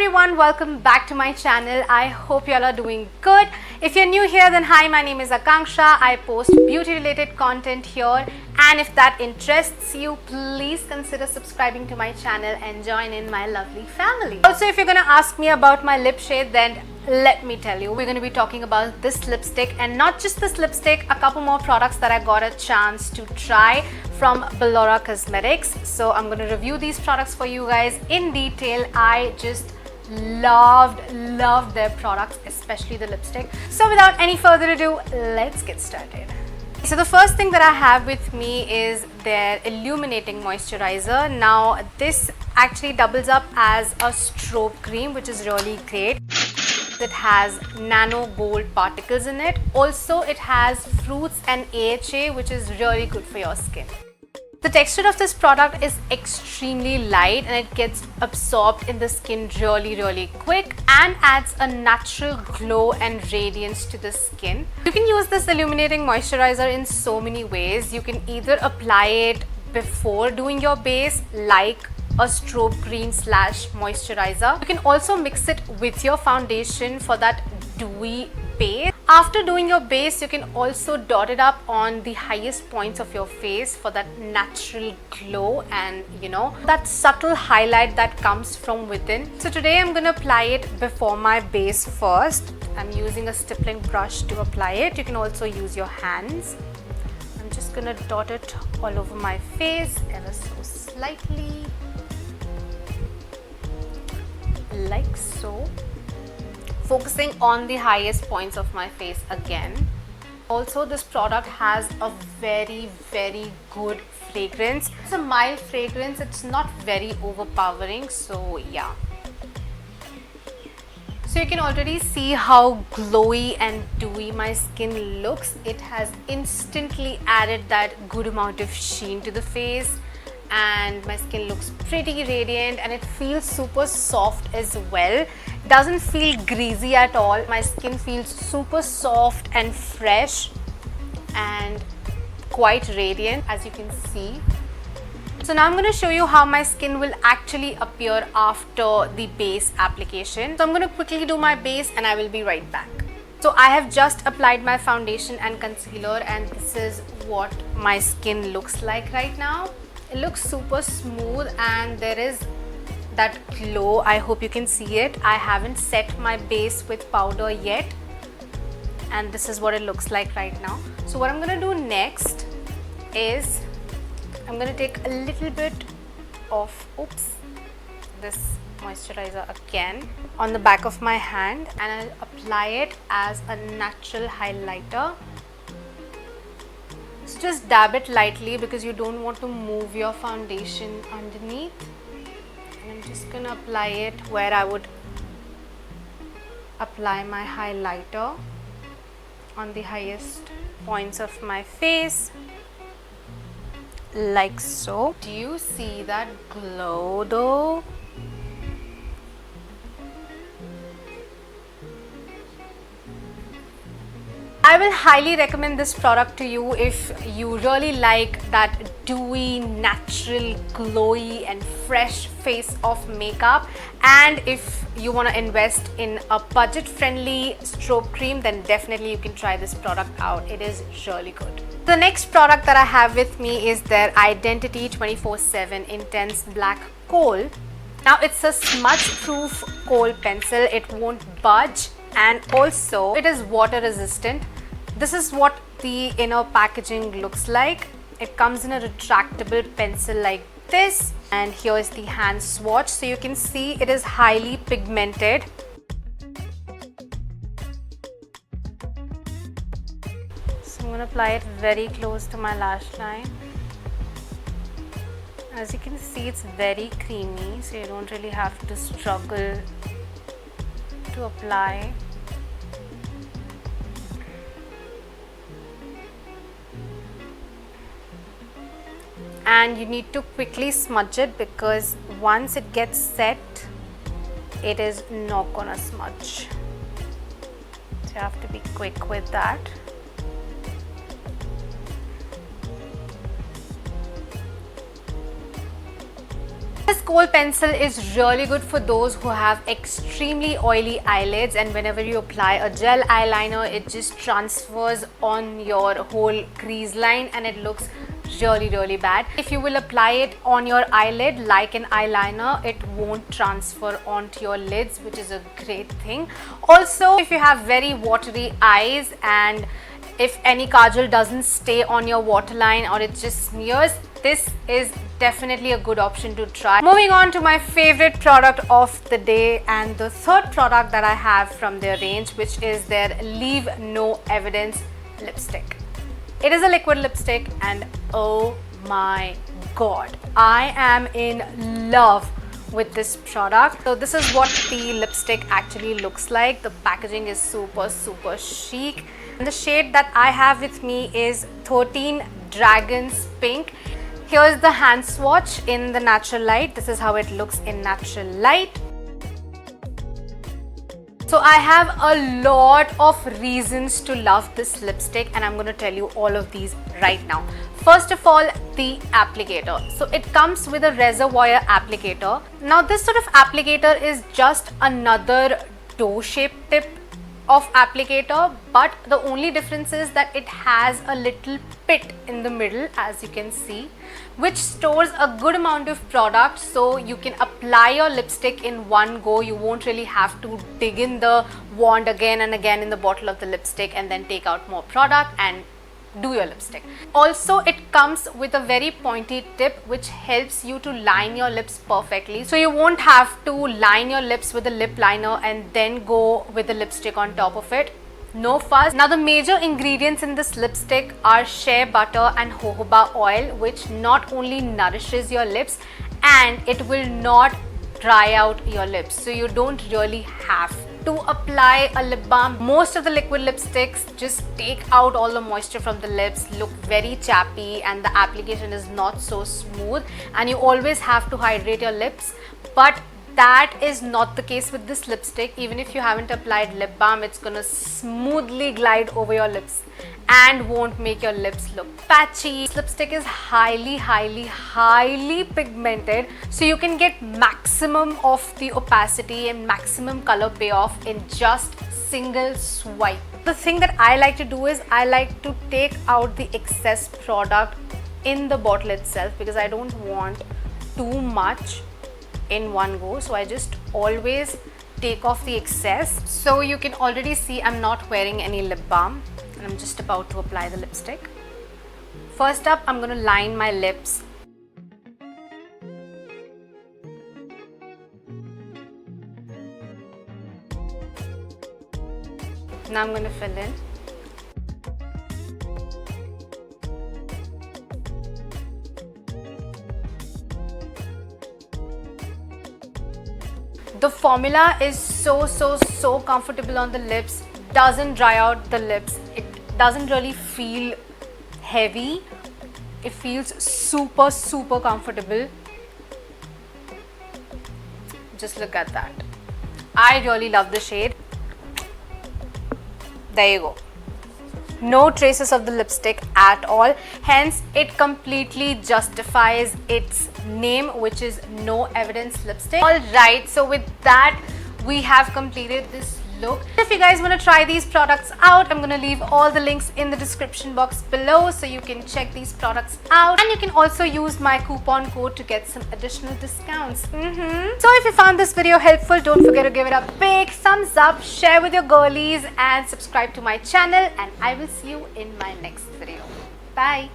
everyone, welcome back to my channel. I hope you all are doing good. If you're new here, then hi, my name is Akanksha. I post beauty related content here, and if that interests you, please consider subscribing to my channel and join in my lovely family. Also, if you're gonna ask me about my lip shade, then let me tell you, we're going to be talking about this lipstick, and not just this lipstick, a couple more products that I got a chance to try from Bellora Cosmetics. So I'm going to review these products for you guys in detail. I just loved their products, especially the lipstick. So without any further ado, let's get started. So the first thing that I have with me is their illuminating moisturizer. Now this actually doubles up as a strobe cream, which is really great. It has nano gold particles in it. Also, it has fruits and AHA, which is really good for your skin. The texture of this product is extremely light and it gets absorbed in the skin really quick and adds a natural glow and radiance to the skin. You can use this illuminating moisturizer in so many ways. You can either apply it before doing your base, like a strobe cream slash moisturizer. You can also mix it with your foundation for that dewy base. After doing your base, you can also dot it up on the highest points of your face for that natural glow and that subtle highlight that comes from within. So today I'm going to apply it before my base first. I'm using a stippling brush to apply it. You can also use your hands. I'm just going to dot it all over my face ever so slightly, like so, focusing on the highest points of my face again. Also, this product has a very good fragrance. It's a mild fragrance, it's not very overpowering, so yeah. So you can already see how glowy and dewy my skin looks. It has instantly added that good amount of sheen to the face, and my skin looks pretty radiant and it feels super soft as well. Doesn't feel greasy at all. My skin feels super soft and fresh and quite radiant, as you can see. So now I'm going to show you how my skin will actually appear after the base application. So I'm going to quickly do my base and I will be right back. So I have just applied my foundation and concealer, and this is what my skin looks like right now. It looks super smooth and there is that glow. I hope you can see it. I haven't set my base with powder yet, and this is what it looks like right now. So what I'm going to do next is I'm going to take a little bit of this moisturizer again on the back of my hand, and I'll apply it as a natural highlighter. So just dab it lightly because you don't want to move your foundation underneath. And I'm just gonna apply it where I would apply my highlighter, on the highest points of my face, like so. Do you see that glow though? I will highly recommend this product to you if you really like that dewy, natural, glowy and fresh face of makeup, and if you want to invest in a budget-friendly strobe cream, then definitely you can try this product out. It is really good. The next product that I have with me is their Identity 24/7 Intense Black Kohl. Now it's a smudge-proof kohl pencil. It won't budge, and also it is water resistant. This is what the inner packaging looks like. It comes in a retractable pencil like this, and here is the hand swatch. So you can see it is highly pigmented. So I'm going to apply it very close to my lash line. As you can see, it's very creamy, so you don't really have to struggle to apply. And you need to quickly smudge it because once it gets set, it is not gonna smudge. So you have to be quick with that. This kohl pencil is really good for those who have extremely oily eyelids, and whenever you apply a gel eyeliner, it just transfers on your whole crease line and it looks really bad. If you will apply it on your eyelid like an eyeliner, it won't transfer onto your lids, which is a great thing. Also, if you have very watery eyes and if any kajal doesn't stay on your waterline or it just smears, this is definitely a good option to try. Moving on to my favorite product of the day and the third product that I have from their range, which is their Leave No Evidence lipstick. It is a liquid lipstick and oh my god, I am in love with this product. So this is what the lipstick actually looks like. The packaging is super chic. And the shade that I have with me is 13 Dragons Pink. Here's the hand swatch in the natural light. This is how it looks in natural light. So I have a lot of reasons to love this lipstick and I'm going to tell you all of these right now. First of all, the applicator. So it comes with a reservoir applicator. Now this sort of applicator is just another dough-shaped tip of applicator, but the only difference is that it has a little pit in the middle, as you can see, which stores a good amount of product, so you can apply your lipstick in one go. You won't really have to dig in the wand again and again in the bottle of the lipstick and then take out more product and do your lipstick. Also, it comes with a very pointy tip which helps you to line your lips perfectly, so you won't have to line your lips with a lip liner and then go with the lipstick on top of it. No fuss. Now the major ingredients in this lipstick are shea butter and jojoba oil, which not only nourishes your lips and it will not dry out your lips, so you don't really have to apply a lip balm. Most of the liquid lipsticks just take out all the moisture from the lips, look very chappy, and the application is not so smooth and you always have to hydrate your lips. But that is not the case with this lipstick. Even if you haven't applied lip balm, it's gonna smoothly glide over your lips and won't make your lips look patchy. This lipstick is highly pigmented, so you can get maximum of the opacity and maximum color payoff in just single swipe. The thing that I like to do is I like to take out the excess product in the bottle itself because I don't want too much in one go, so I just always take off the excess. So you can already see I'm not wearing any lip balm and I'm just about to apply the lipstick. First up, I'm going to line my lips. Now I'm going to fill in. The formula is so comfortable on the lips, doesn't dry out the lips, it doesn't really feel heavy, it feels super comfortable. Just look at that. I really love the shade. There you go. No traces of the lipstick at all, hence it completely justifies its name, which is No Evidence lipstick. Alright, so with that we have completed this look. If you guys want to try these products out, I'm going to leave all the links in the description box below so you can check these products out, and you can also use my coupon code to get some additional discounts. So if you found this video helpful, don't forget to give it a big thumbs up, share with your girlies and subscribe to my channel, and I will see you in my next video. Bye.